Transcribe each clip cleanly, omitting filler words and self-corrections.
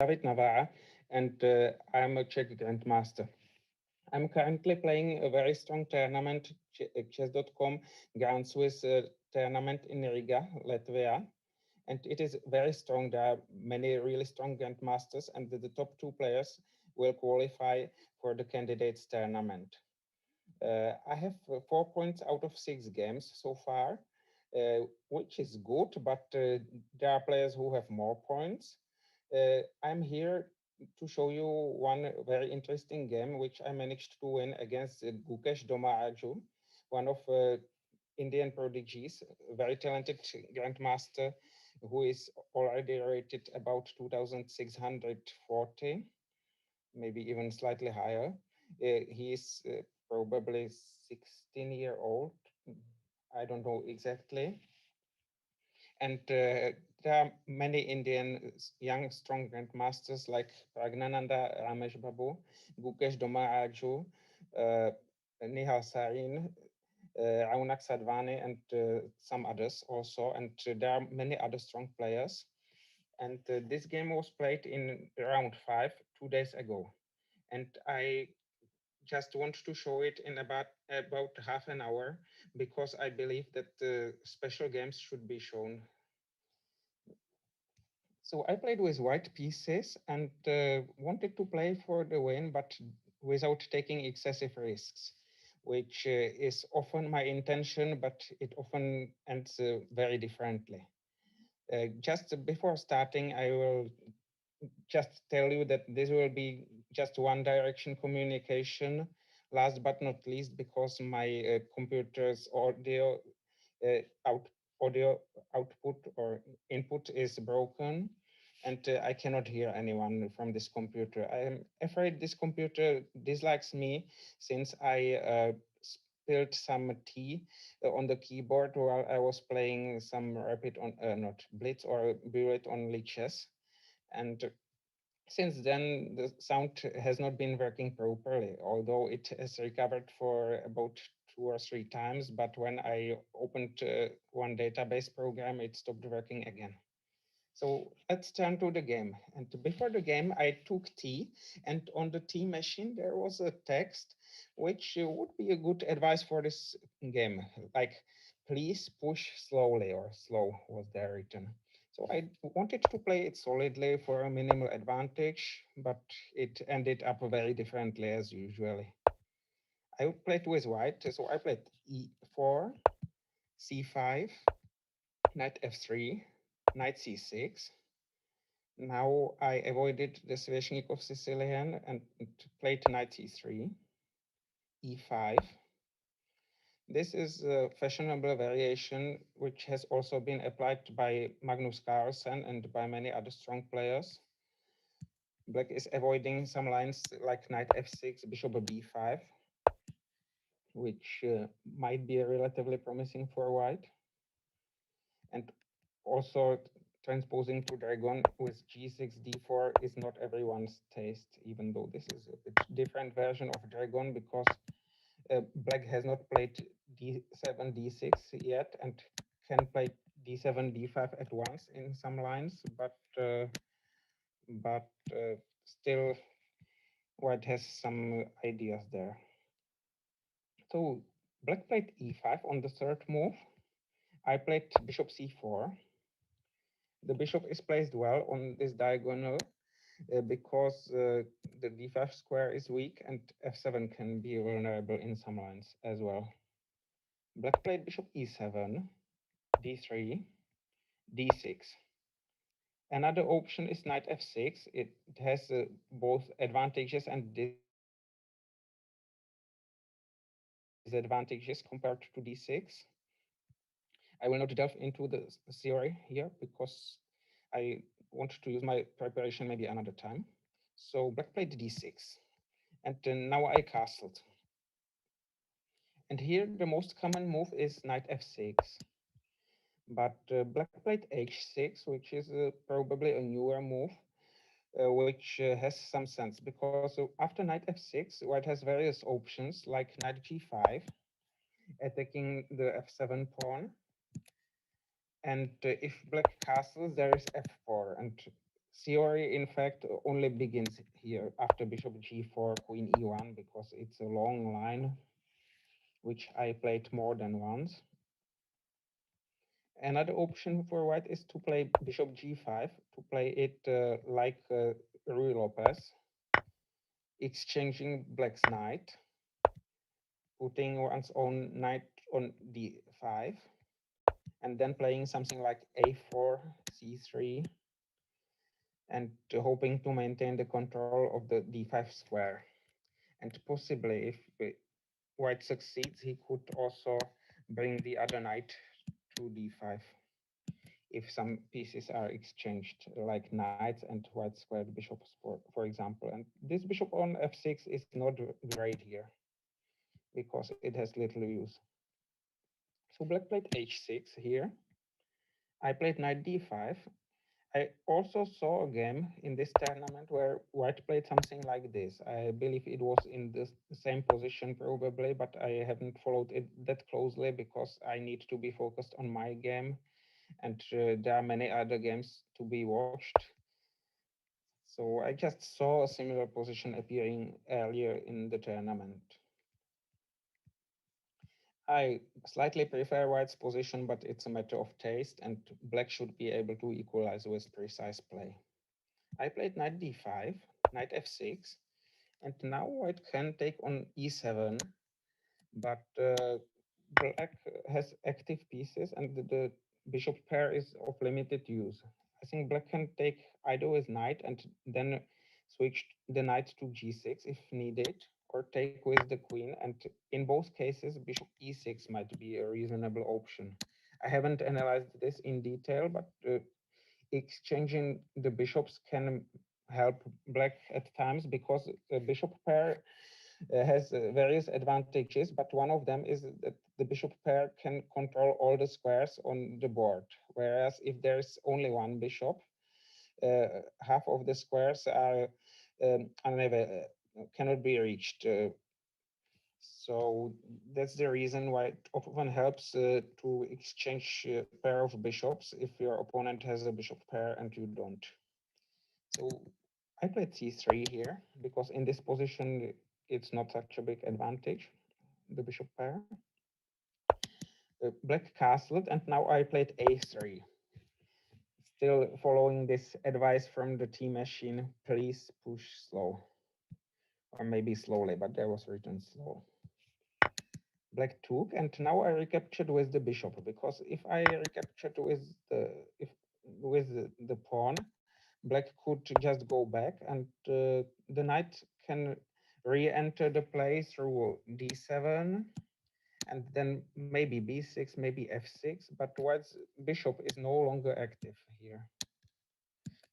David Navara, and I'm a Czech Grandmaster. I'm currently playing a very strong tournament, chess.com Grand Swiss tournament in Riga, Latvia. And it is very strong. There are many really strong grandmasters, and the top two players will qualify for the candidates tournament. I have 4 points out of 6 games so far, which is good, but there are players who have more points. I'm here to show you one very interesting game which I managed to win against Gukesh D, one of Indian prodigies, a very talented grandmaster who is already rated about 2640, maybe even slightly higher. He is probably 16-year old. I don't know exactly. And there are many Indian young, strong grandmasters like Pragnananda Ramesh Babu, Gukesh Domaraju, Nihal Sarin, Raunak Sadvani, and some others also. And there are many other strong players. And this game was played in round 5 2 days ago. And I just want to show it in about half an hour because I believe that special games should be shown. So I played with white pieces and wanted to play for the win, but without taking excessive risks, which is often my intention, but it often ends very differently. Just before starting, I will just tell you that this will be just one direction communication. Last but not least, because my computer's uh, out, audio output or input is broken, and I cannot hear anyone from this computer. I am afraid this computer dislikes me since I spilled some tea on the keyboard while I was playing some rapid on not blitz or bullet on Lichess, and since then, the sound has not been working properly, although it has recovered for about 2 or 3 times. But when I opened one database program, it stopped working again. So let's turn to the game. And before the game, I took tea, and on the tea machine, there was a text which would be a good advice for this game, like please push slowly, or slow was there written. So I wanted to play it solidly for a minimal advantage, but it ended up very differently as usually. I played with white, so I played e4, c5, knight f3, knight c6. Now I avoided the Sveshnikov Sicilian and played knight c3, e5. This is a fashionable variation which has also been applied by Magnus Carlsen and by many other strong players. Black is avoiding some lines like knight f6, bishop b5, which might be relatively promising for white. And also transposing to dragon with g6, d4 is not everyone's taste, even though this is a bit different version of dragon because black has not played d7, d6 yet and can play d7, d5 at once in some lines, but still white has some ideas there. So black played e5 on the third move. I played bishop c4. The bishop is placed well on this diagonal because the d5 square is weak and f7 can be vulnerable in some lines as well. Black played bishop e7, d3, d6. Another option is knight f6. It has both advantages and disadvantages compared to d6. I will not delve into the theory here because I want to use my preparation maybe another time. So black played d6, and now I castled. And here the most common move is knight f6. But black played h6, which is probably a newer move, which has some sense because after knight f6, white has various options like knight g5, attacking the f7 pawn. And if black castles, there is f4. And theory, in fact, only begins here after bishop g4, queen e1, because it's a long line which I played more than once. Another option for white is to play bishop g5, to play it like Rui Lopez, exchanging black's knight, putting one's own knight on d5, and then playing something like a4, c3, and hoping to maintain the control of the d5 square. And possibly, if white succeeds, he could also bring the other knight to d5 if some pieces are exchanged, like knights and white squared bishops, for example. And this bishop on f6 is not great here because it has little use. So black played h6 here. I played knight d5. I also saw a game in this tournament where white played something like this. I believe it was in the same position probably, but I haven't followed it that closely because I need to be focused on my game, and there are many other games to be watched. So I just saw a similar position appearing earlier in the tournament. I slightly prefer white's position, but it's a matter of taste, and black should be able to equalize with precise play. I played knight d5, knight f6, and now white can take on e7, but black has active pieces, and the bishop pair is of limited use. I think black can take either with knight and then switch the knight to g6 if needed, or take with the queen, and in both cases, bishop e6 might be a reasonable option. I haven't analyzed this in detail, but exchanging the bishops can help black at times because the bishop pair has various advantages, but one of them is that the bishop pair can control all the squares on the board. Whereas if there's only one bishop, half of the squares are cannot be reached. So that's the reason why it often helps to exchange a pair of bishops if your opponent has a bishop pair and you don't. So I played c3 here because in this position it's not such a big advantage, the bishop pair. Black castled, and now I played a3. Still following this advice from the T machine, please push slow. Or maybe slowly, but there was written slow. Black took, and now I recaptured with the bishop, because if I recaptured with the pawn, black could just go back, and the knight can re-enter the play through d7, and then maybe b6, maybe f6, but white's bishop is no longer active here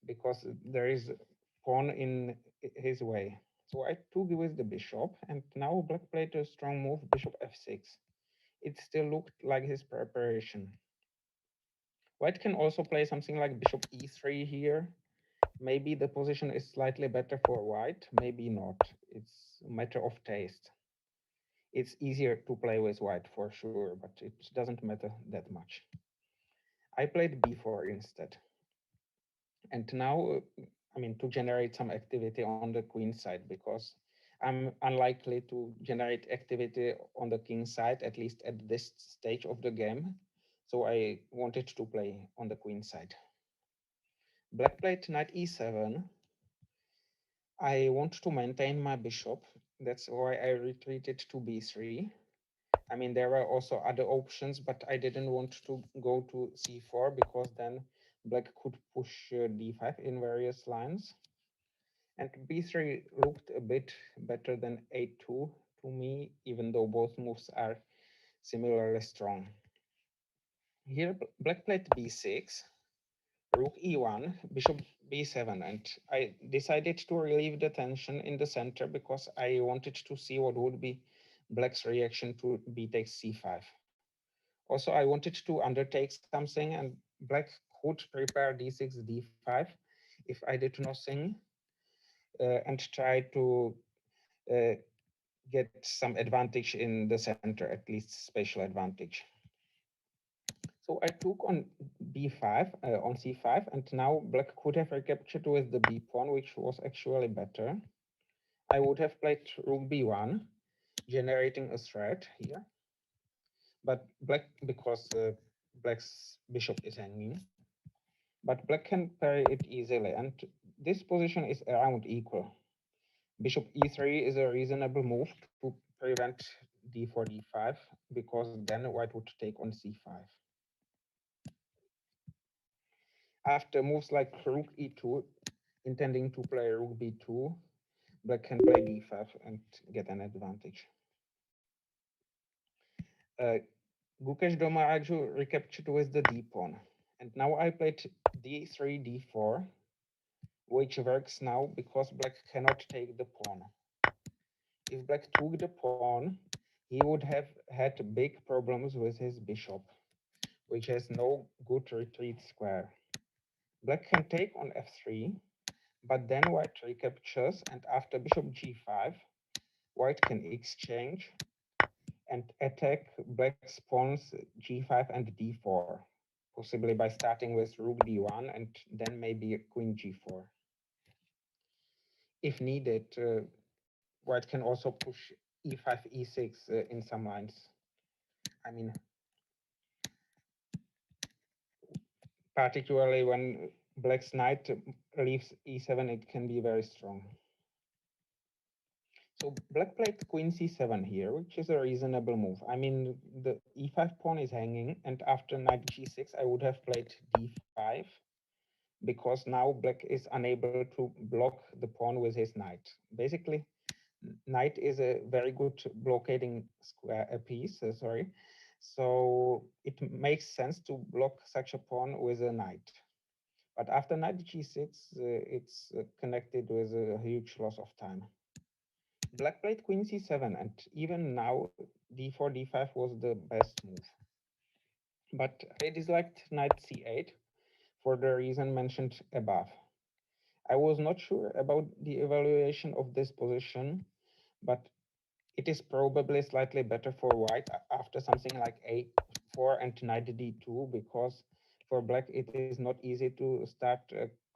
because there is pawn in his way. So I took with the bishop, and now black played a strong move, bishop f6. It still looked like his preparation. White can also play something like bishop e3 here. Maybe the position is slightly better for white, maybe not. It's a matter of taste. It's easier to play with white for sure, but it doesn't matter that much. I played b4 instead. And now, to generate some activity on the queen side, because I'm unlikely to generate activity on the king side, at least at this stage of the game. So I wanted to play on the queen side. Black played knight e7. I want to maintain my bishop. That's why I retreated to b3. There were also other options, but I didn't want to go to c4 because then black could push d5 in various lines. And b3 looked a bit better than a2 to me, even though both moves are similarly strong. Here, black played b6, rook e1, bishop b7, and I decided to relieve the tension in the center because I wanted to see what would be black's reaction to b takes c5. Also, I wanted to undertake something, and black could prepare d6, d5 if I did nothing, and try to uh, get some advantage in the center, at least spatial advantage. So I took on b5, on c5, and now black could have recaptured with the b pawn, which was actually better. I would have played rook b1, generating a threat here. But black, because black's bishop is hanging, but black can parry it easily, and this position is around equal. Bishop e3 is a reasonable move to prevent d4, d5, because then white would take on c5. After moves like rook e2, intending to play rook b2, black can play d5 and get an advantage. Uh, Gukesh Domaraju recaptured with the d pawn. And now I played d3, d4, which works now because black cannot take the pawn. If black took the pawn, he would have had big problems with his bishop, which has no good retreat square. Black can take on f3, but then white recaptures, and after bishop g5, white can exchange and attack black's pawns g5 and d4, possibly by starting with rook d1 and then maybe queen g4. If needed, white can also push e5, e6 in some lines. I mean, particularly when black's knight leaves e7, it can be very strong. So black played queen c7 here, which is a reasonable move. I mean, the e5 pawn is hanging, and after knight g6, I would have played d5, because now black is unable to block the pawn with his knight. Basically, knight is a very good blockading square piece, sorry. So it makes sense to block such a pawn with a knight. But after knight g6, it's connected with a huge loss of time. Black played queen c7, and even now d4, d5 was the best move. But I disliked knight c8 for the reason mentioned above. I was not sure about the evaluation of this position, but it is probably slightly better for white after something like a4 and knight d2, because for black it is not easy to start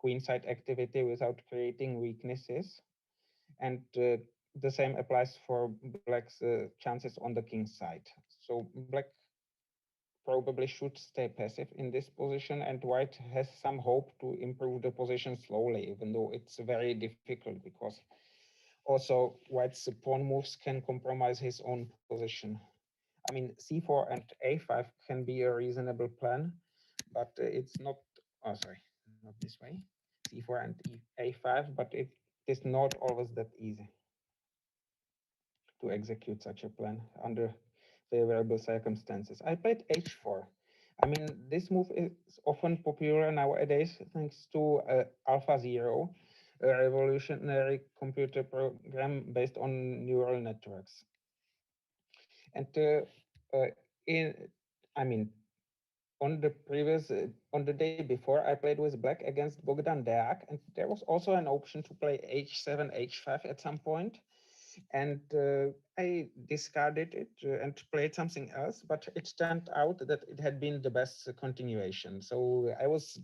queenside activity without creating weaknesses. And the same applies for black's chances on the king side. So black probably should stay passive in this position, and white has some hope to improve the position slowly, even though it's very difficult, because also white's pawn moves can compromise his own position. I mean, c4 and a5 can be a reasonable plan, but it's not, oh, sorry, not this way, c4 and a5, but it is not always that easy to execute such a plan under favorable circumstances. I played h4. I mean, this move is often popular nowadays thanks to AlphaZero, a revolutionary computer program based on neural networks. And uh, in, I mean, on the day before, I played with black against Bogdan Deák, and there was also an option to play h7, h5 at some point, and I discarded it and played something else, but it turned out that it had been the best continuation. So uh, I was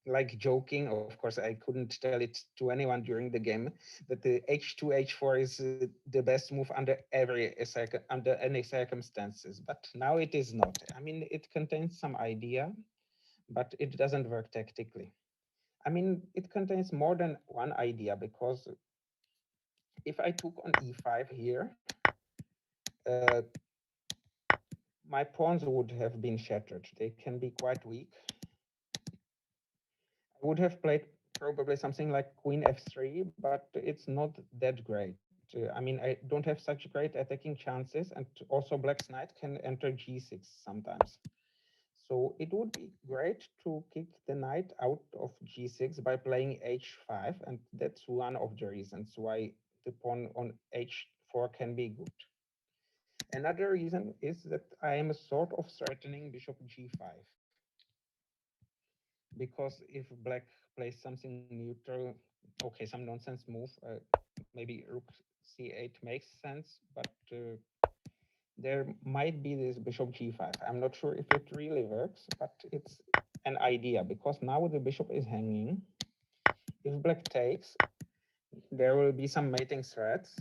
like joking. Of course, I couldn't tell it to anyone during the game that the h2 h4 is the best move under any circumstances. But now it is not. I mean, it contains some idea, but it doesn't work tactically. I mean, it contains more than one idea, because if I took on e5 here, uh, my pawns would have been shattered. They can be quite weak. I would have played probably something like queen f3, but it's not that great. I mean, I don't have such great attacking chances, and also black's knight can enter g6 sometimes. So it would be great to kick the knight out of g6 by playing h5, and that's one of the reasons why the pawn on h4 can be good. Another reason is that I am sort of threatening bishop g5, because if black plays something neutral, okay, some nonsense move, maybe rook c8 makes sense, but there might be this bishop g5. I'm not sure if it really works, but it's an idea because now the bishop is hanging. If black takes, there will be some mating threats,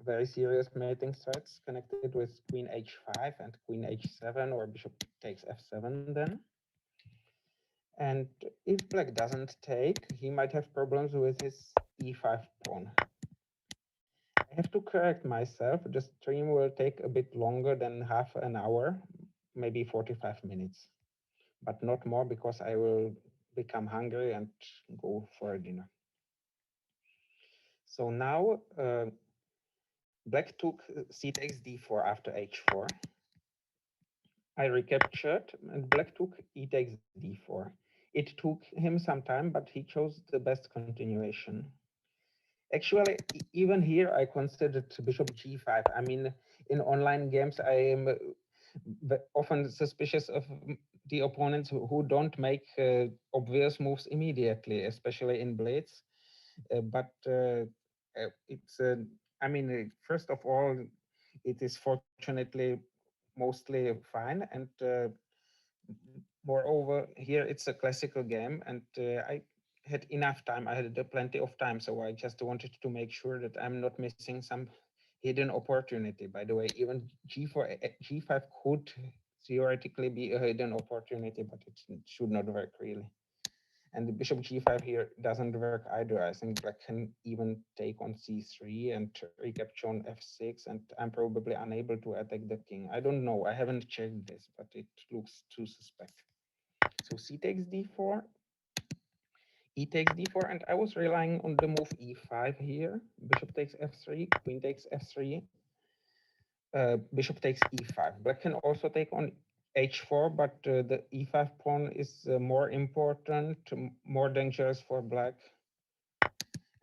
very serious mating threats connected with queen h5 and queen h7 or bishop takes f7 then. And if black doesn't take, he might have problems with his e5 pawn. I have to correct myself. The stream will take a bit longer than half an hour, maybe 45 minutes, but not more because I will become hungry and go for a dinner. So now black took c takes d4 after h4. I recaptured and black took e takes d4. It took him some time, but he chose the best continuation. Actually, even here, I considered bishop g5. I mean, in online games, I am often suspicious of the opponents who don't make obvious moves immediately, especially in blades. But it's, I mean, first of all, it is fortunately mostly fine. And moreover, here it's a classical game, and I had enough time. I had plenty of time, so I just wanted to make sure that I'm not missing some hidden opportunity. By the way, even g4, g5 could theoretically be a hidden opportunity, but it should not work really. And the bishop g5 here doesn't work either. I think black can even take on c3 and recapture on f6, and I'm probably unable to attack the king. I don't know. I haven't checked this, but it looks too suspect. So c takes d4, e takes d4, and I was relying on the move e5 here. Bishop takes f3, queen takes f3, bishop takes e5. Black can also take on h4, but the e5 pawn is more important, more dangerous for black.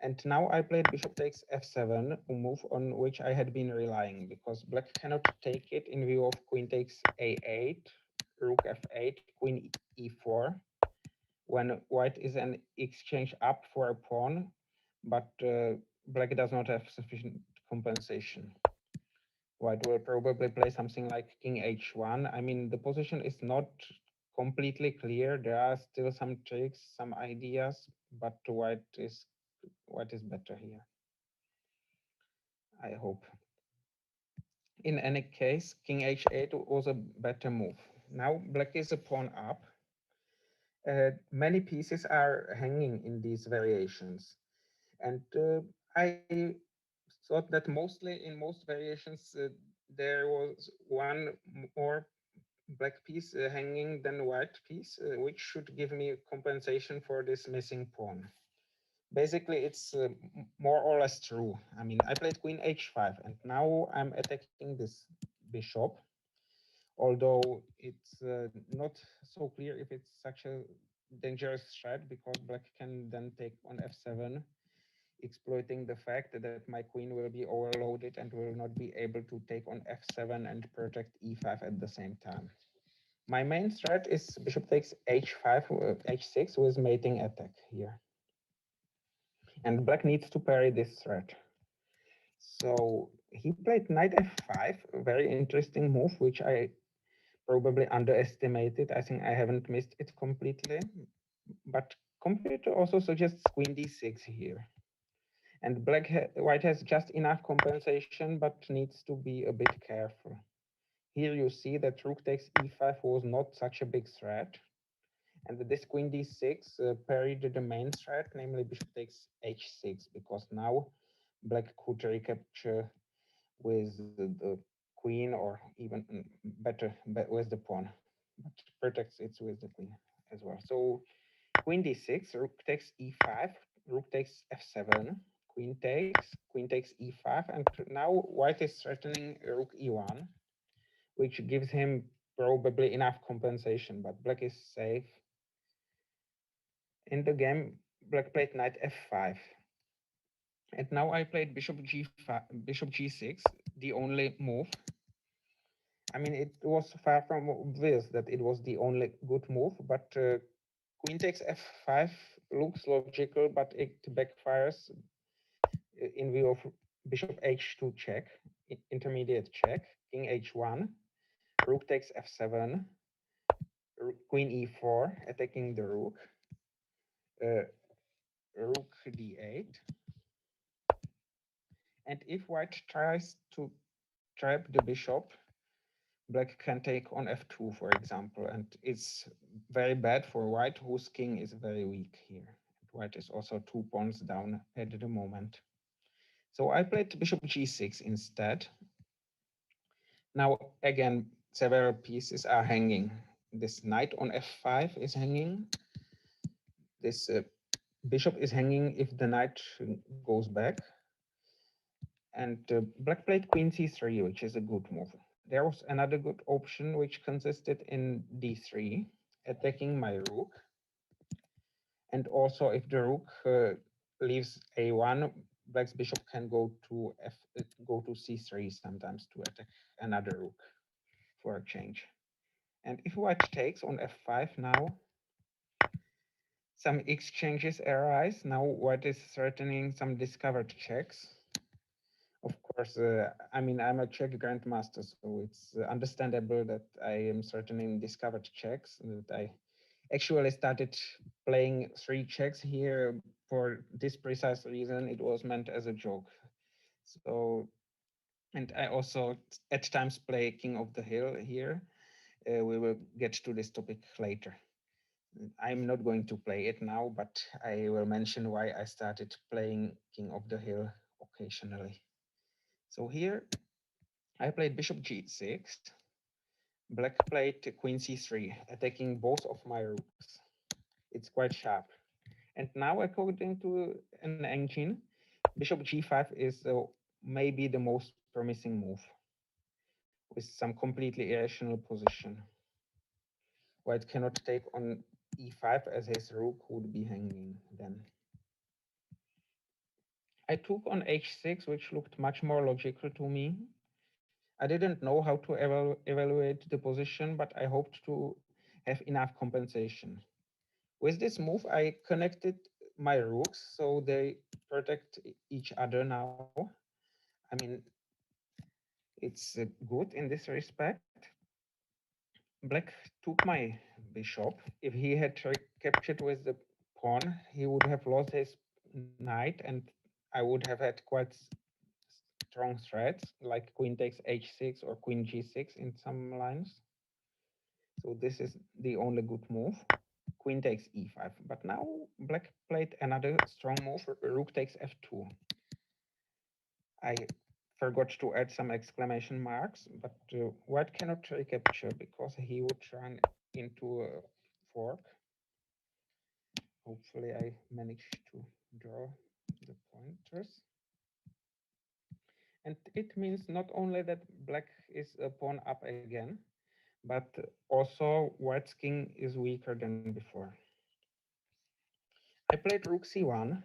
And now I played bishop takes f7, a move on which I had been relying, because black cannot take it in view of queen takes a8, rook f8, queen e4, when white is an exchange up for a pawn, but black does not have sufficient compensation. White will probably play something like king h1. I mean, the position is not completely clear. There are still some tricks, some ideas, but white is better here, I hope. In any case, king h8 was a better move. Now black is a pawn up. Many pieces are hanging in these variations. And I thought that mostly in most variations, there was one more black piece hanging than white piece, which should give me compensation for this missing pawn. Basically, it's more or less true. I mean, I played queen h5, and now I'm attacking this bishop, although it's not so clear if it's such a dangerous threat, because black can then take on f7, exploiting the fact that my queen will be overloaded and will not be able to take on f7 and protect e5 at the same time. My main threat is bishop takes h5, h6 with mating attack here. And black needs to parry this threat. So he played knight f5, a very interesting move, which I probably underestimated. I think I haven't missed it completely. But computer also suggests queen d6 here. And white has just enough compensation, but needs to be a bit careful. Here you see that rook takes e5 was not such a big threat. And this queen d6 parried the main threat, namely bishop takes h6, because now black could recapture with the queen, or even better with the pawn, but protects it with the queen as well. So queen d6, rook takes e5, rook takes f7, queen takes e5, and now white is threatening rook e1, which gives him probably enough compensation, but black is safe. In the game, black played knight f5. And now I played bishop g5, bishop g6, the only move. I mean, it was far from obvious that it was the only good move, but queen takes f5 looks logical, but it backfires in view of bishop h2 check. intermediate check, king h1, rook takes f7, queen e4, attacking the rook, uh, rook d8. And if white tries to trap the bishop, black can take on f2, for example, and it's very bad for white, whose king is very weak here. White is also 2 pawns down at the moment. So I played bishop g6 instead. Now, again, several pieces are hanging. This knight on f5 is hanging. This bishop is hanging if the knight goes back. And black played queen c3, which is a good move. There was another good option, which consisted in d3, attacking my rook. And also, if the rook leaves a1, black's bishop can go to c3 sometimes to attack another rook for a change. And if white takes on f5 now, some exchanges arise. Now white is threatening some discovered checks. Of course, I mean, I'm a Czech grandmaster, so it's understandable that I am threatening discovered checks, that I actually started playing 3 checks here for this precise reason. It was meant as a joke. So, and I also at times play King of the Hill here. We will get to this topic later. I'm not going to play it now, but I will mention why I started playing King of the Hill occasionally. So here I played bishop g6. Black played queen c3, attacking both of my rooks. It's quite sharp. And now, according to an engine, bishop g5 is maybe the most promising move with some completely irrational position. White cannot take on e5 as his rook would be hanging then. I took on h6, which looked much more logical to me. I didn't know how to evaluate the position, but I hoped to have enough compensation. With this move, I connected my rooks so they protect each other now. I mean, it's good in this respect. Black took my bishop. If he had captured with the pawn, he would have lost his knight, and I would have had quite strong threats like queen takes h6 or queen g6 in some lines. So this is the only good move. Queen takes e5. But now black played another strong move, rook takes f2. I forgot to add some exclamation marks, but white cannot recapture because he would run into a fork. Hopefully I managed to draw the pointers. And it means not only that black is a pawn up again, but also white's king is weaker than before. I played rook c1,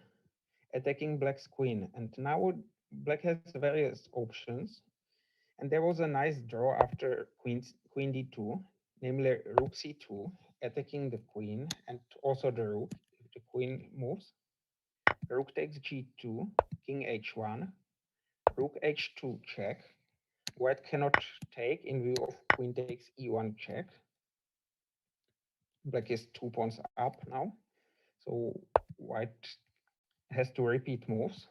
attacking black's queen, and now black has various options. And there was a nice draw after queen d2, namely rook c2, attacking the queen and also the rook if the queen moves. Rook takes g2, king h1, rook h2 check. White cannot take in view of queen takes e1 check. Black is 2 pawns up now, so white has to repeat moves.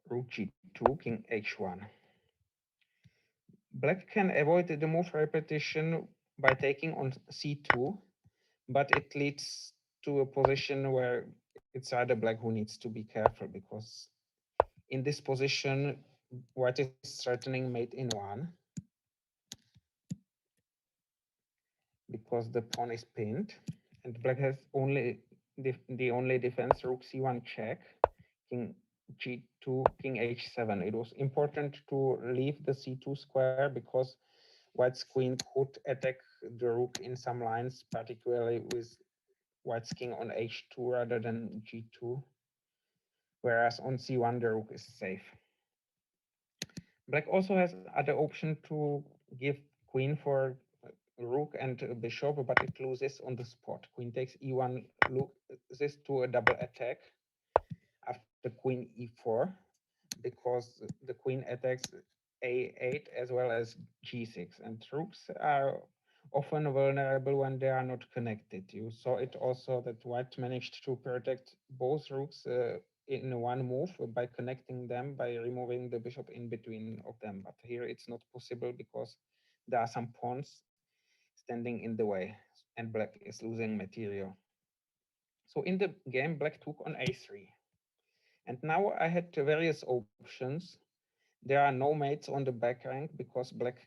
Rook g2, king h1. Black can avoid the move repetition by taking on c2, but it leads to a position where it's either black who needs to be careful, because in this position, white is threatening mate in 1 because the pawn is pinned, and black has only the only defense rook c1 check, king g2, king h7. It was important to leave the c2 square because white's queen could attack the rook in some lines, particularly with white's king on h2 rather than g2, whereas on c1 the rook is safe. Black also has other option to give queen for rook and bishop, but it loses on the spot. Queen takes e1 loses to a double attack after queen e4. because the queen attacks a8 as well as g6, and rooks are often vulnerable when they are not connected. You saw it also that white managed to protect both rooks in one move by connecting them by removing the bishop in between of them. But here it's not possible because there are some pawns standing in the way, and black is losing material. So in the game, black took on a3. And now I had various options. There are no mates on the back rank because black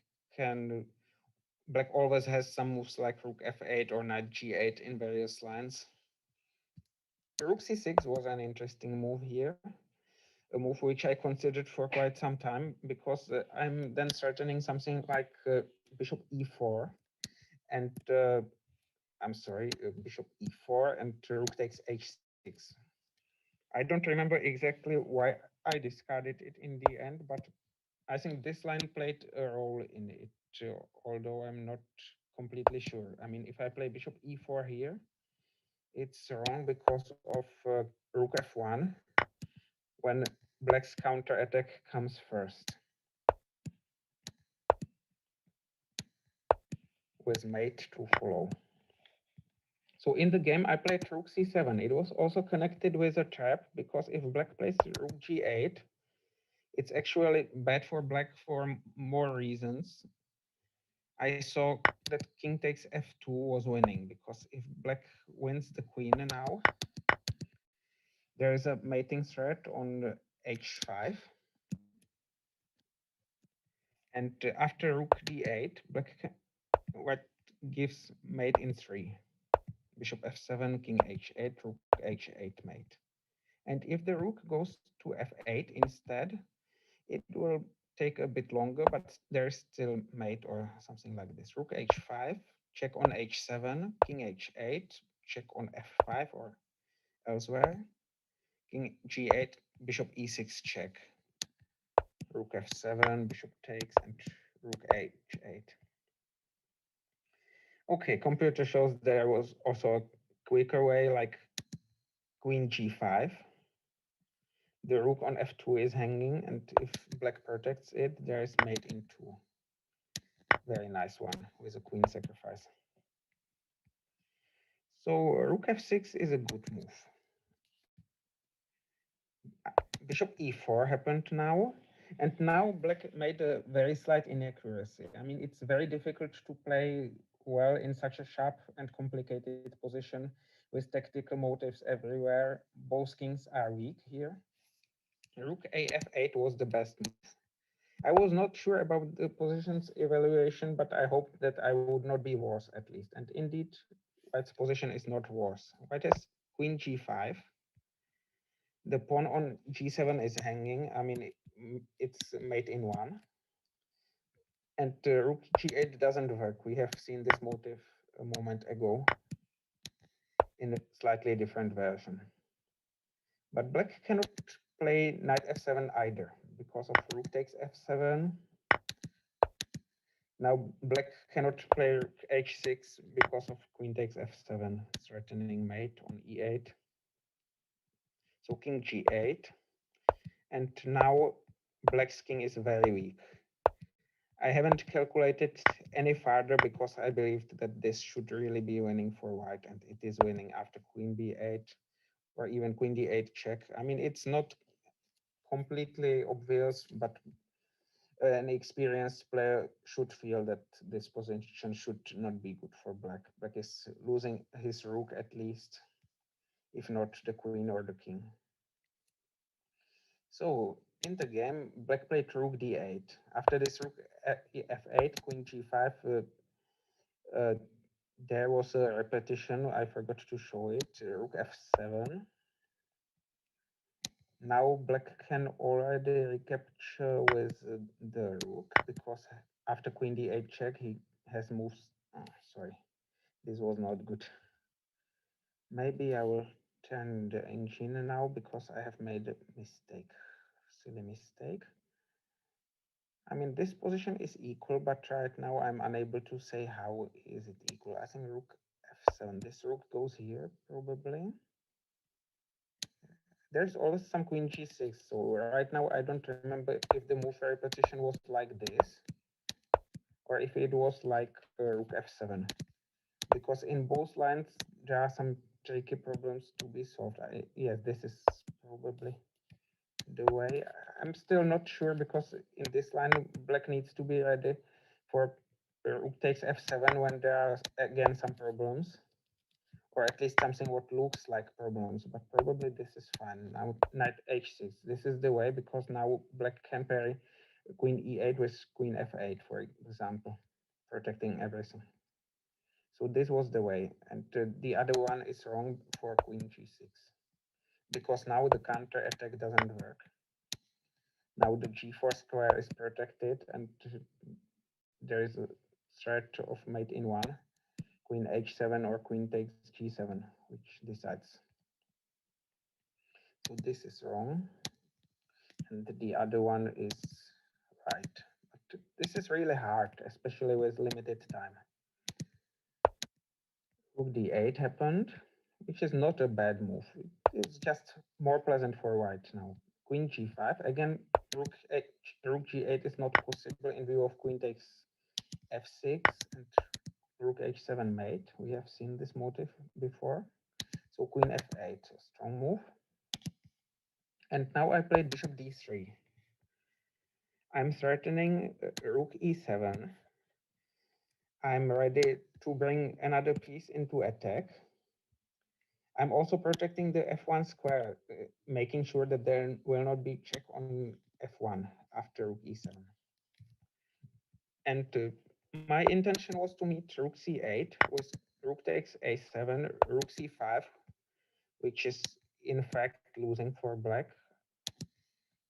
always has some moves like rook f8 or knight g8 in various lines. Rook c6 was an interesting move here, a move which I considered for quite some time because I'm then threatening something like bishop e4 and I'm sorry, bishop e4 and rook takes h6. I don't remember exactly why I discarded it in the end, but I think this line played a role in it, although I'm not completely sure. I mean, if I play bishop e4 here, it's wrong because of rook f1 when black's counter attack comes first with mate to follow. So in the game, I played rook c7. It was also connected with a trap because if black plays rook g8, it's actually bad for black for more reasons. I saw that king takes f2 was winning because if black wins the queen now, there is a mating threat on h5. And after rook d8, white gives mate in 3. Bishop f7, king h8, rook h8 mate. And if the rook goes to f8 instead, it will take a bit longer, but there's still mate or something like this. Rook h5, check on h7, king h8, check on f5 or elsewhere, king g8, bishop e6 check, rook f7, bishop takes, and rook h8. Okay, computer shows there was also a quicker way, like queen g5. The rook on f2 is hanging, and if black protects it, there is mate in 2. Very nice one with a queen sacrifice. So rook f6 is a good move. Bishop e4 happened now, and now black made a very slight inaccuracy. I mean, it's very difficult to play well in such a sharp and complicated position with tactical motives everywhere. Both kings are weak here. Rook af8 was the best move. I was not sure about the position's evaluation, but I hoped that I would not be worse at least. And indeed, white's position is not worse. White has queen g5. The pawn on g7 is hanging. I mean, it's mate in 1. And rook g8 doesn't work. We have seen this motive a moment ago in a slightly different version. But black cannot play knight f7 either because of rook takes f7. Now black cannot play rook h6 because of queen takes f7, threatening mate on e8. So king g8. And now black's king is very weak. I haven't calculated any farther because I believed that this should really be winning for white, and it is winning after queen b8 or even queen d8 check. I mean, it's not completely obvious, but an experienced player should feel that this position should not be good for black. Black is losing his rook at least, if not the queen or the king. So in the game, black played rook d8. After this rook f8, queen g5, uh, there was a repetition. I forgot to show it. Rook f7. Now black can already recapture with the rook because after queen d8 check, he has moves. Oh, sorry, this was not good. Maybe I will turn the engine now because I have made a mistake, silly mistake. I mean, this position is equal, but right now I'm unable to say how is it equal. I think rook f7. This rook goes here, probably. There's always some queen g6. So right now I don't remember if the move repetition was like this or if it was like rook f7. Because in both lines there are some tricky problems to be solved. Yes, this is probably the way. I'm still not sure because in this line black needs to be ready for rook takes f7 when there are again some problems, or at least something what looks like problems, but probably this is fine. Now knight h6, this is the way because now black can parry queen e8 with queen f8, for example, protecting everything. So this was the way, and the other one is wrong for queen g6 because now the counter attack doesn't work. Now the g4 square is protected, and there is a threat of mate in one, queen h7 or queen takes g7, which decides. So this is wrong, and the other one is right. But this is really hard, especially with limited time. Rook d8 happened, which is not a bad move. It's just more pleasant for white now. Queen g5. Again, rook g8 is not possible in view of queen takes f6 and rook h7 mate. We have seen this motive before. So queen f8, a strong move. And now I played bishop d3. I'm threatening rook e7. I'm ready to bring another piece into attack. I'm also protecting the f1 square, making sure that there will not be check on f1 after rook e7. And my intention was to meet rook c8 with rook takes a7, rook c5, which is in fact losing for black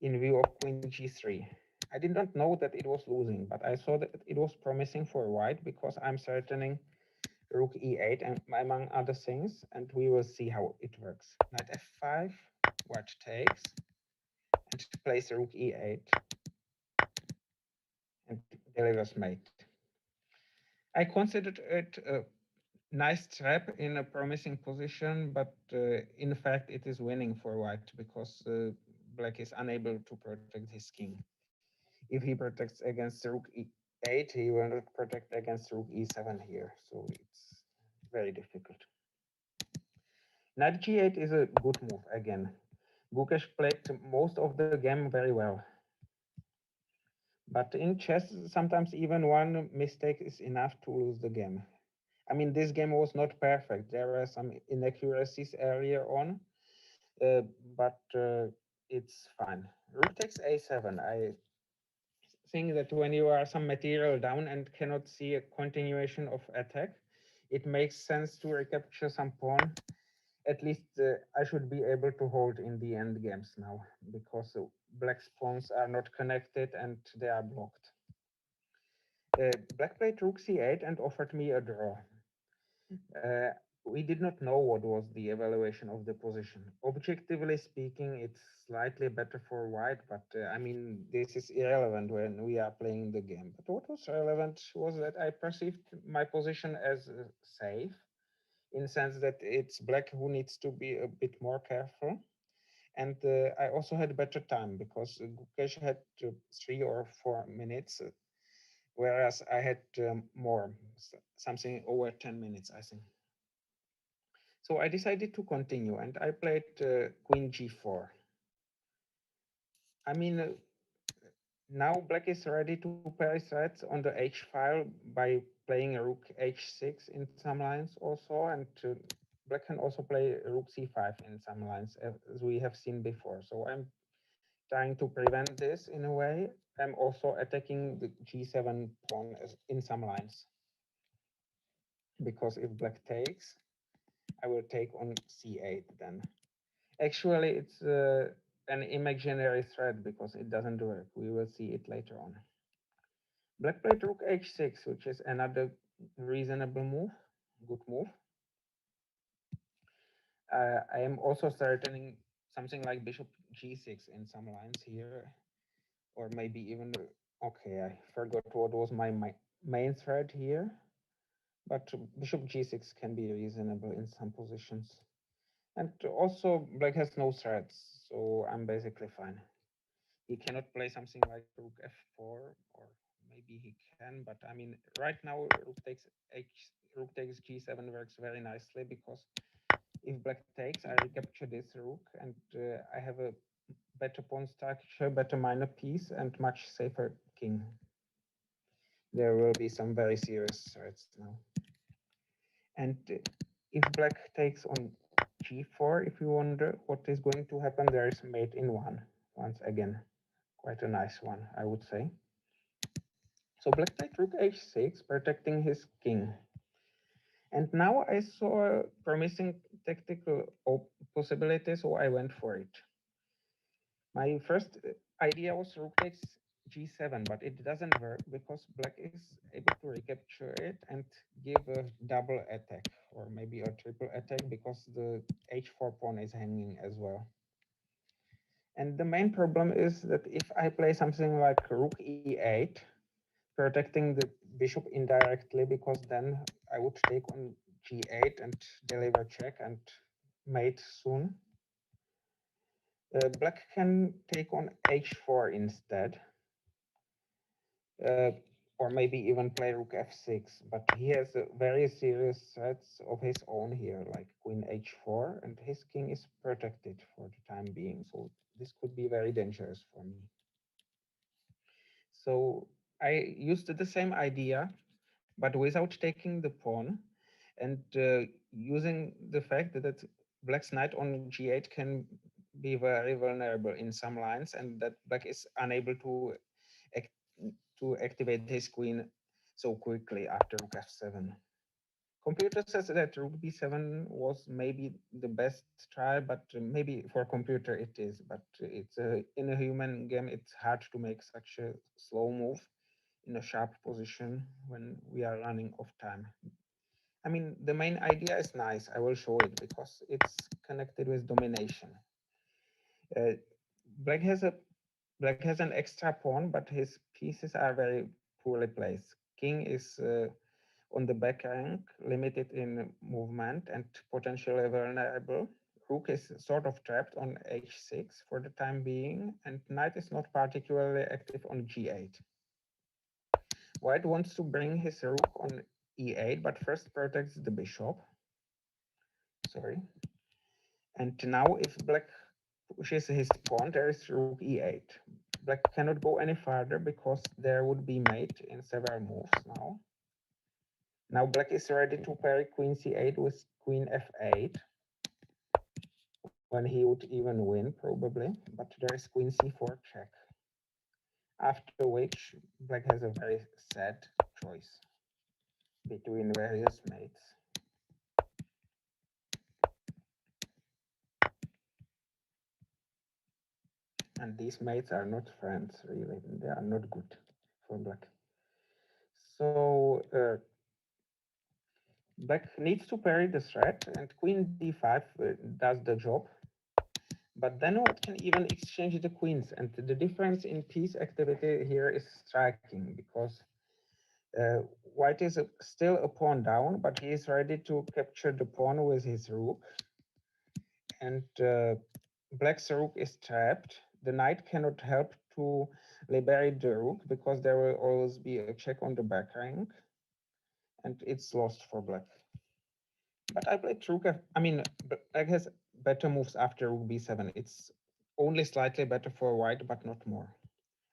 in view of queen g3. I did not know that it was losing, but I saw that it was promising for white because I'm threatening rook e8 and among other things, and we will see how it works. Knight f5, white takes, and plays rook e8, and delivers mate. I considered it a nice trap in a promising position, but in fact it is winning for white because black is unable to protect his king. If he protects against rook e8, he will not protect against rook e7 here, so it's very difficult. Knight g8 is a good move again. Gukesh played most of the game very well. But in chess, sometimes even one mistake is enough to lose the game. I mean, this game was not perfect. There were some inaccuracies earlier on, but it's fine. Rook takes a7. I think that when you are some material down and cannot see a continuation of attack, it makes sense to recapture some pawn. At least I should be able to hold in the end games now because black's pawns are not connected and they are blocked. Black played rook c8 and offered me a draw. Uh, we did not know what was the evaluation of the position. Objectively speaking, it's slightly better for white, but I mean, this is irrelevant when we are playing the game. But what was relevant was that I perceived my position as safe, in the sense that it's black who needs to be a bit more careful. And I also had better time because Gukesh had 3 or 4 minutes, whereas I had more, something over 10 minutes, I think. So I decided to continue and I played queen g4. I mean, now black is ready to pair threats on the h file by playing a rook h6 in some lines also, and black can also play rook c5 in some lines as we have seen before. So I'm trying to prevent this in a way. I'm also attacking the g7 pawn in some lines, because if black takes, I will take on c8 then. Actually, it's an imaginary threat because it doesn't work. We will see it later on. Black played rook h6, which is another reasonable move, good move. I am also threatening something like bishop g6 in some lines here, or maybe even, okay, I forgot what was my main threat here, but bishop g6 can be reasonable in some positions. And also, black has no threats, so I'm basically fine. He cannot play something like rook f4, or maybe he can, but I mean, right now rook takes g7 works very nicely because if black takes, I recapture this rook, and I have a better pawn structure, better minor piece, and much safer king. There will be some very serious threats now. And if black takes on g4, if you wonder what is going to happen, there is mate in one, once again. Quite a nice one, I would say. So black played rook h6, protecting his king. And now I saw promising tactical possibility, so I went for it. My first idea was rook takes g7, but it doesn't work because black is able to recapture it and give a double attack, or maybe a triple attack, because the h4 pawn is hanging as well. And the main problem is that if I play something like rook e8, protecting the bishop indirectly, because then I would take on g8 and deliver check and mate soon. Black can take on h4 instead, uh, or maybe even play rook f6, but he has very serious threats of his own here, like queen h4, and his king is protected for the time being, so this could be very dangerous for me. So I used the same idea, but without taking the pawn, and using the fact that black's knight on g8 can be very vulnerable in some lines, and that black is unable act, to activate his queen so quickly after rook f7. Computer says that rook b7 was maybe the best try, but maybe for computer it is, but it's in a human game it's hard to make such a slow move in a sharp position when we are running off time. I mean, the main idea is nice. I will show it because it's connected with domination. Uh, black has a black has an extra pawn, but his pieces are very poorly placed. King is on the back rank, limited in movement and potentially vulnerable. Rook is sort of trapped on h6 for the time being, and knight is not particularly active on g8. White wants to bring his rook on e8, but first protects the bishop. Sorry. And now if black pushes his pawn, there is rook e8. Black cannot go any farther because there would be mate in several moves now. Now black is ready to parry queen c8 with queen f8, when he would even win probably, but there is queen c4 check. After which black has a very sad choice between various mates. And these mates are not friends, really. They are not good for black. So black needs to parry the threat, and queen d5 does the job. But then white can even exchange the queens, and the difference in piece activity here is striking because white is still a pawn down, but he is ready to capture the pawn with his rook. And black's rook is trapped. The knight cannot help to liberate the rook because there will always be a check on the back rank, and it's lost for black. But I played rook I mean, black has better moves after rook b7. It's only slightly better for white, but not more.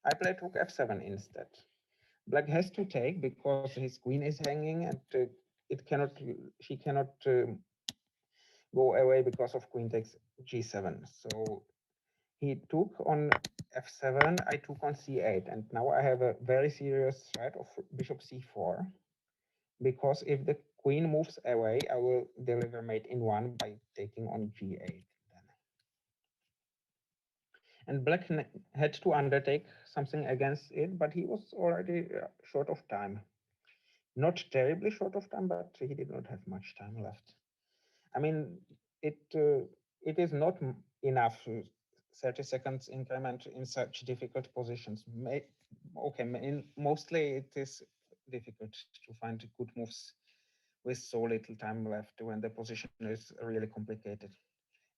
I played rook f7 instead. Black has to take because his queen is hanging, and it cannot. She cannot go away because of queen takes g7. So he took on f7. I took on c8, and now I have a very serious threat of bishop c4. Because if the queen moves away, I will deliver mate in one by taking on g8. Then. And black had to undertake something against it, but he was already short of time. Not terribly short of time, but he did not have much time left. I mean, it it is not enough 30 seconds increment in such difficult positions. Okay, mostly it is difficult to find good moves with so little time left when the position is really complicated.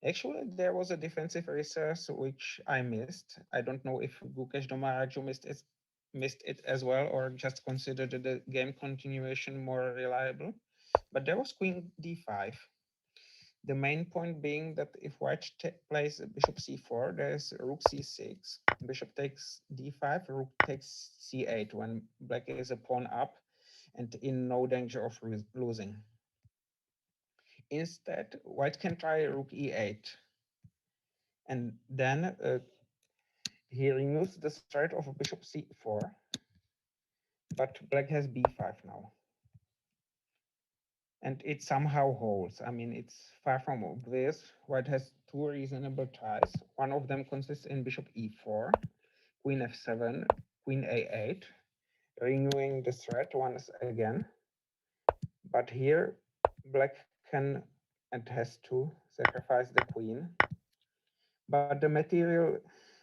Actually, there was a defensive resource which I missed. I don't know if Gukesh Domaraju missed it as well or just considered the game continuation more reliable. But there was Queen d5. The main point being that if white plays bishop c4, there's rook c6, bishop takes d5, rook takes c8 when black is a pawn up and in no danger of losing. Instead, white can try rook e8, and then he removes the threat of bishop c4, but black has b5 now. And it somehow holds. I mean, it's far from obvious. White has two reasonable tries. One of them consists in bishop e4, queen f7, queen a8, renewing the threat once again. But here, black can and has to sacrifice the queen. But the material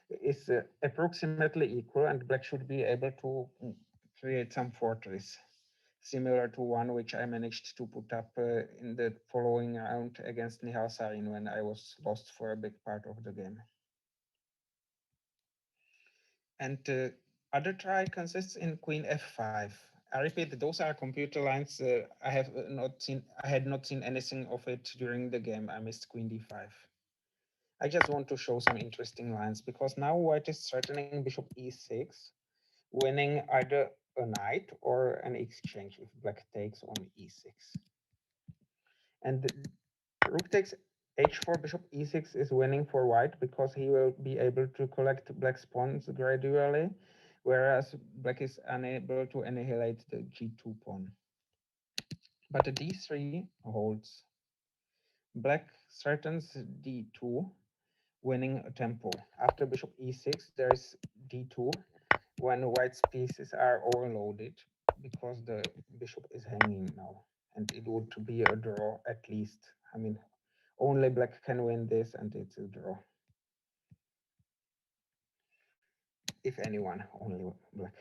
is approximately equal, and black should be able to create some fortress similar to one which I managed to put up in the following round against Nihal Sarin when I was lost for a big part of the game. And other try consists in queen f5. I repeat, those are computer lines. I had not seen anything of it during the game. I missed queen d5. I just want to show some interesting lines because now white is threatening bishop e6, winning either a knight or an exchange if black takes on e6. And rook takes h4, bishop e6 is winning for white because he will be able to collect black's pawns gradually, whereas black is unable to annihilate the g2 pawn. But the d3 holds. Black threatens d2, winning a tempo. After bishop e6, there is d2, when white's pieces are overloaded because the bishop is hanging now. And it would be a draw at least. I mean, only black can win this, and it's a draw. If anyone, only black.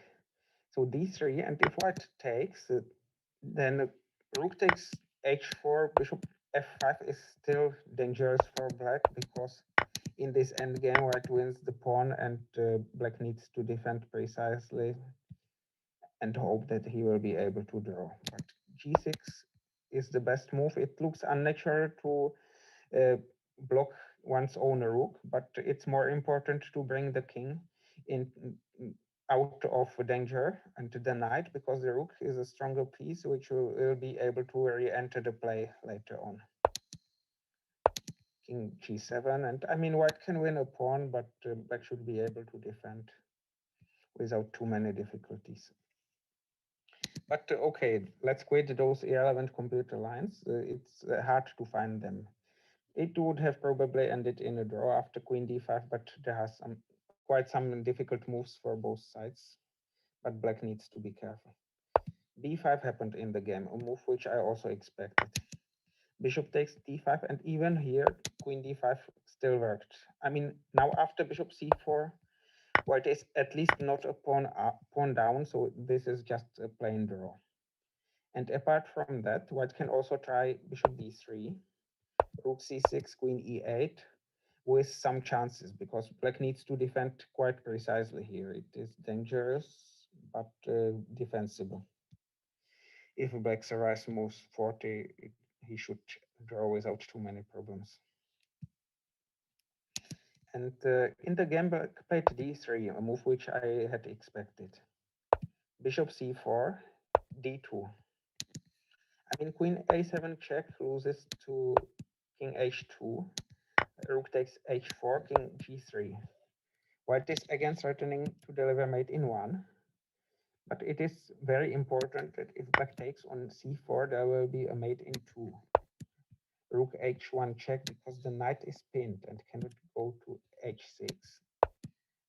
So d3, and if white takes, then rook takes h4, bishop f5 is still dangerous for black because in this endgame white wins the pawn and black needs to defend precisely and hope that he will be able to draw. But g6 is the best move. It looks unnatural to uh, block one's own rook, but it's more important to bring the king in out of danger and the knight because the rook is a stronger piece which will be able to re-enter the play later on. King g7, and I mean white can win a pawn, but black should be able to defend without too many difficulties. But okay, let's quit those irrelevant computer lines. It's hard to find them. It would have probably ended in a draw after queen d5, but there has quite some difficult moves for both sides. But black needs to be careful. b5 happened in the game, a move which I also expected. Bishop takes d5, and even here, queen d5 still worked. I mean, now after bishop c4, white is at least not a pawn down, so this is just a plain draw. And apart from that, white can also try bishop d3, rook c6, queen e8, with some chances, because black needs to defend quite precisely here. It is dangerous, but defensible. If black's rise moves 40, he should draw without too many problems. And in the game, black played d3, a move which I had expected. Bishop c4, d2. I mean, queen a7 check loses to king h2, rook takes h4, king g3. White is again threatening to deliver mate in one, but it is very important that if black takes on c4, there will be a mate in two. Rook h1 check because the knight is pinned and cannot go to h6.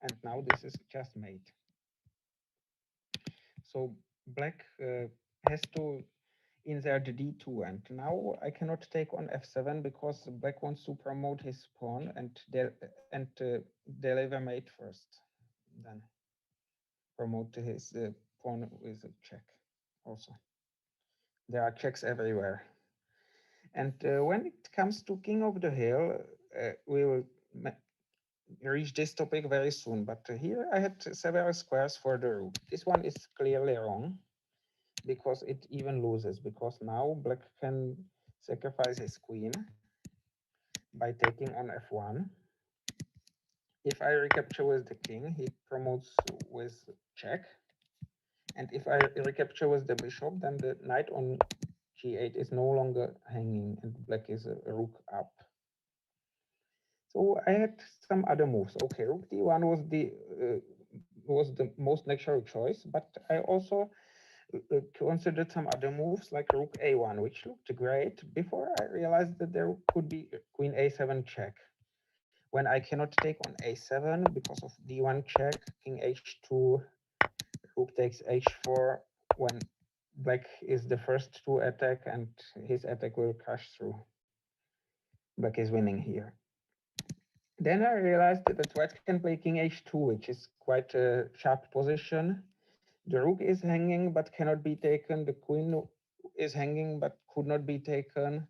And now this is just mate. So black has to insert d2, and now I cannot take on f7 because black wants to promote his pawn and deliver mate first, then promote his pawn with a check also. There are checks everywhere. And when it comes to king of the hill, we will reach this topic very soon. But here I had several squares for the rook. This one is clearly wrong because it even loses, because now black can sacrifice his queen by taking on f1. If I recapture with the king, he promotes with check. And if I recapture with the bishop, then the knight on g8 is no longer hanging and black is a rook up. So I had some other moves. Okay, rook d1 was the most natural choice, but I also considered some other moves like rook a1, which looked great before I realized that there could be queen a7 check. When I cannot take on a7 because of d1 check, king h2, rook takes h4, when black is the first to attack and his attack will crash through. Black is winning here. Then I realized that white can play king h2, which is quite a sharp position. The rook is hanging but cannot be taken. The queen is hanging but could not be taken.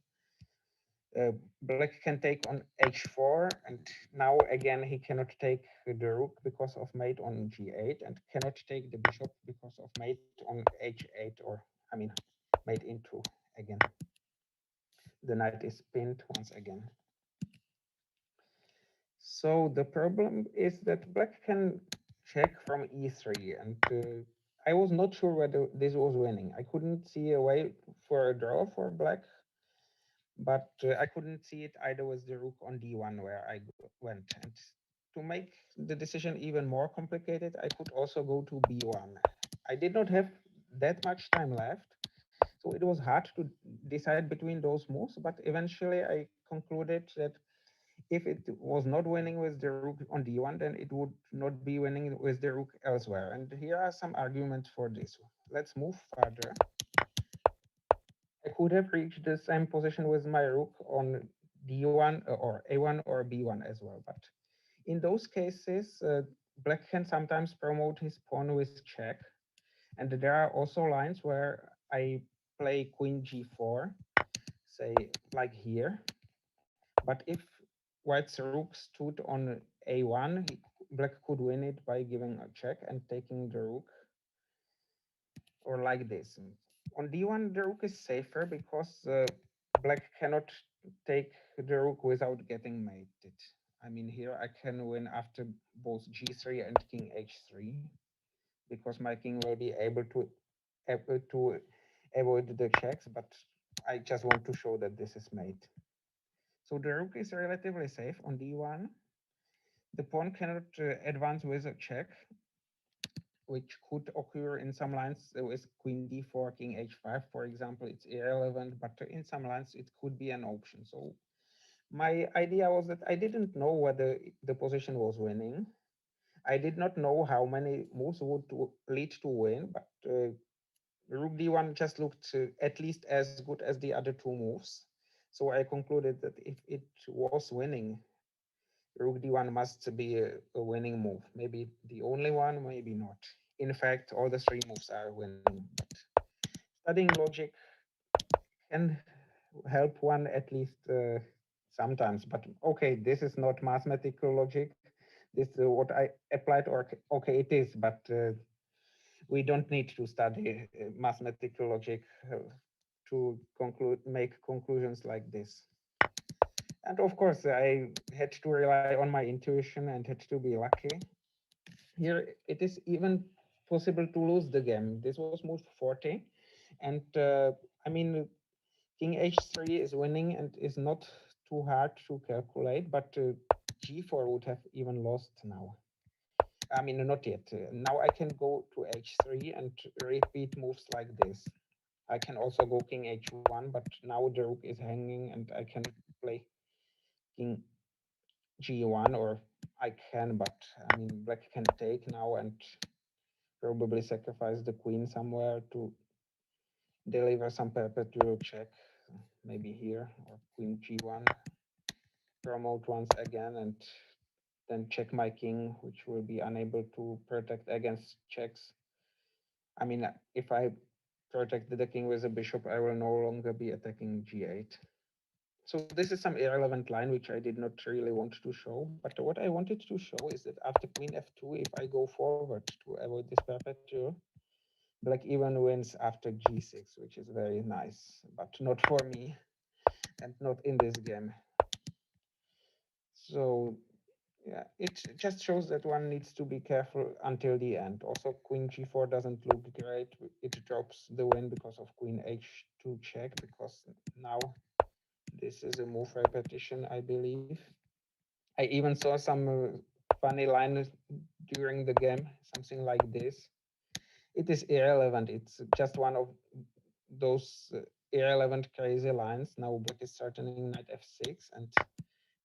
Black can take on h4, and now again he cannot take the rook because of mate on g8, and cannot take the bishop because of mate on h8, or I mean mate into again. The knight is pinned once again. So the problem is that black can check from e3, and I was not sure whether this was winning. I couldn't see a way for a draw for black, but I couldn't see it either with the rook on d1 where I went. And to make the decision even more complicated, I could also go to b1. I did not have that much time left, so it was hard to decide between those moves, but eventually I concluded that if it was not winning with the rook on d1, then it would not be winning with the rook elsewhere. And here are some arguments for this. Let's move further. I could have reached the same position with my rook on d1 or a1 or b1 as well. But in those cases, black can sometimes promote his pawn with check. And there are also lines where I play queen g4, say like here. But if white's rook stood on a1, black could win it by giving a check and taking the rook, or like this. On d1, the rook is safer because black cannot take the rook without getting mated. I mean, here I can win after both g3 and king h3, because my king will be able to avoid the checks, but I just want to show that this is mate. So the rook is relatively safe on d1. The pawn cannot advance with a check, which could occur in some lines with queen d4, king h5, for example. It's irrelevant, but in some lines it could be an option. So my idea was that I didn't know whether the position was winning. I did not know how many moves would lead to win, but rook d1 just looked at least as good as the other two moves. So I concluded that if it was winning, rook d1 must be a winning move. Maybe the only one, maybe not. In fact, all the three moves are winning. But studying logic can help one at least sometimes. But okay, this is not mathematical logic. This is what I applied, or okay, it is, but we don't need to study mathematical logic to make conclusions like this. And of course, I had to rely on my intuition and had to be lucky. Here, it is even possible to lose the game. This was move 40. And I mean, king h3 is winning and is not too hard to calculate, but g4 would have even lost now. I mean, not yet. Now I can go to h3 and repeat moves like this. I can also go king h1, but now the rook is hanging and I can play king g1, or I can, but I mean, black can take now and probably sacrifice the queen somewhere to deliver some perpetual check, maybe here, or queen g1, promote once again, and then check my king, which will be unable to protect against checks. I mean, if I protect the king with a bishop, I will no longer be attacking g8. So this is some irrelevant line which I did not really want to show. But what I wanted to show is that after queen f2, if I go forward to avoid this perpetual, black even wins after g6, which is very nice, but not for me and not in this game. So yeah, it just shows that one needs to be careful until the end. Also, queen g4 doesn't look great. It drops the win because of queen h2 check, because now this is a move repetition, I believe. I even saw some funny lines during the game, something like this. It is irrelevant. It's just one of those irrelevant, crazy lines. Now black is threatening knight f6, and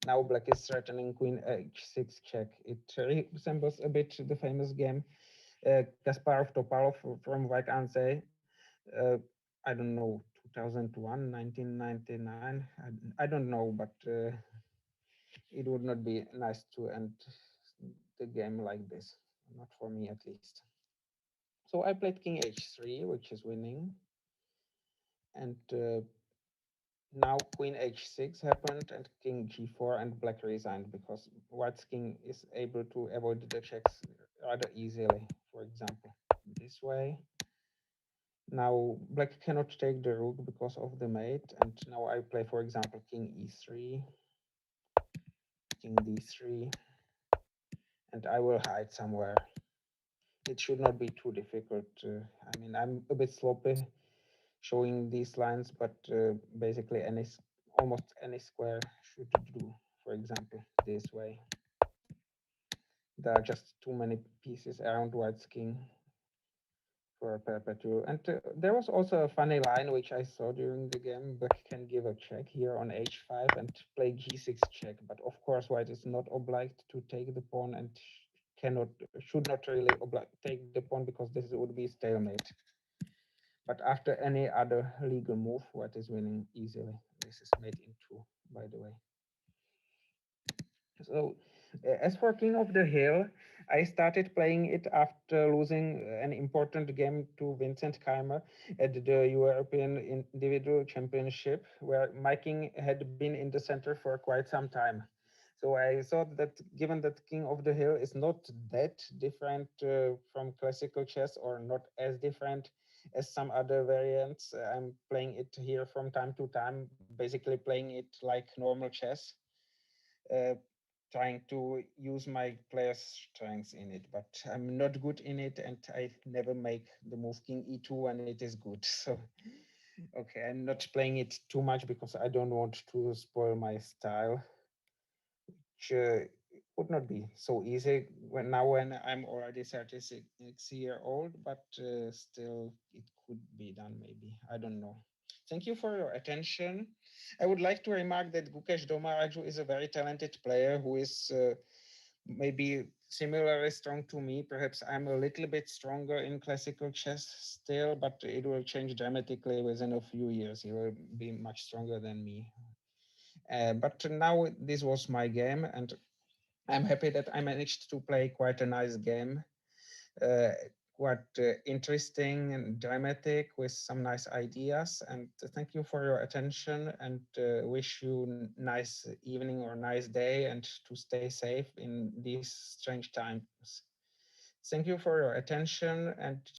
now black is threatening queen h6 check. It resembles a bit the famous game Kasparov Topalov from White Anse. Uh, I don't know, 2001, 1999. I don't know, but it would not be nice to end the game like this. Not for me, at least. So I played king h3, which is winning. And now queen h6 happened and king g4, and black resigned because white's king is able to avoid the checks rather easily. For example, this way. Now black cannot take the rook because of the mate, and now I play, for example, king e3, king d3, and I will hide somewhere. It should not be too difficult. I mean, I'm a bit sloppy showing these lines, but basically almost any square should do. For example, this way. There are just too many pieces around white's king for a perpetual. And there was also a funny line which I saw during the game. Black can give a check here on h5 and play g6 check, but of course white is not obliged to take the pawn and cannot should not really take the pawn, because this would be stalemate. But after any other legal move, white is winning easily. This is made in two, by the way. So, as for King of the Hill, I started playing it after losing an important game to Vincent Keimer at the European Individual Championship, where my king had been in the center for quite some time. So I thought that, given that King of the Hill is not that different from classical chess, or not as different as some other variants, I'm playing it here from time to time, basically playing it like normal chess. Uh, Trying to use my player's strengths in it, but I'm not good in it, and I never make the move king e2 when it is good. So, okay, I'm not playing it too much because I don't want to spoil my style, which would not be so easy when I'm already 36-year old, but still it could be done maybe. I don't know. Thank you for your attention. I would like to remark that Gukesh Domaraju is a very talented player who is maybe similarly strong to me. Perhaps I'm a little bit stronger in classical chess still, but it will change dramatically within a few years. He will be much stronger than me. But now this was my game, and I'm happy that I managed to play quite a nice game, uh, quite interesting and dramatic, with some nice ideas. And thank you for your attention, and wish you nice evening or nice day, and to stay safe in these strange times. Thank you for your attention, and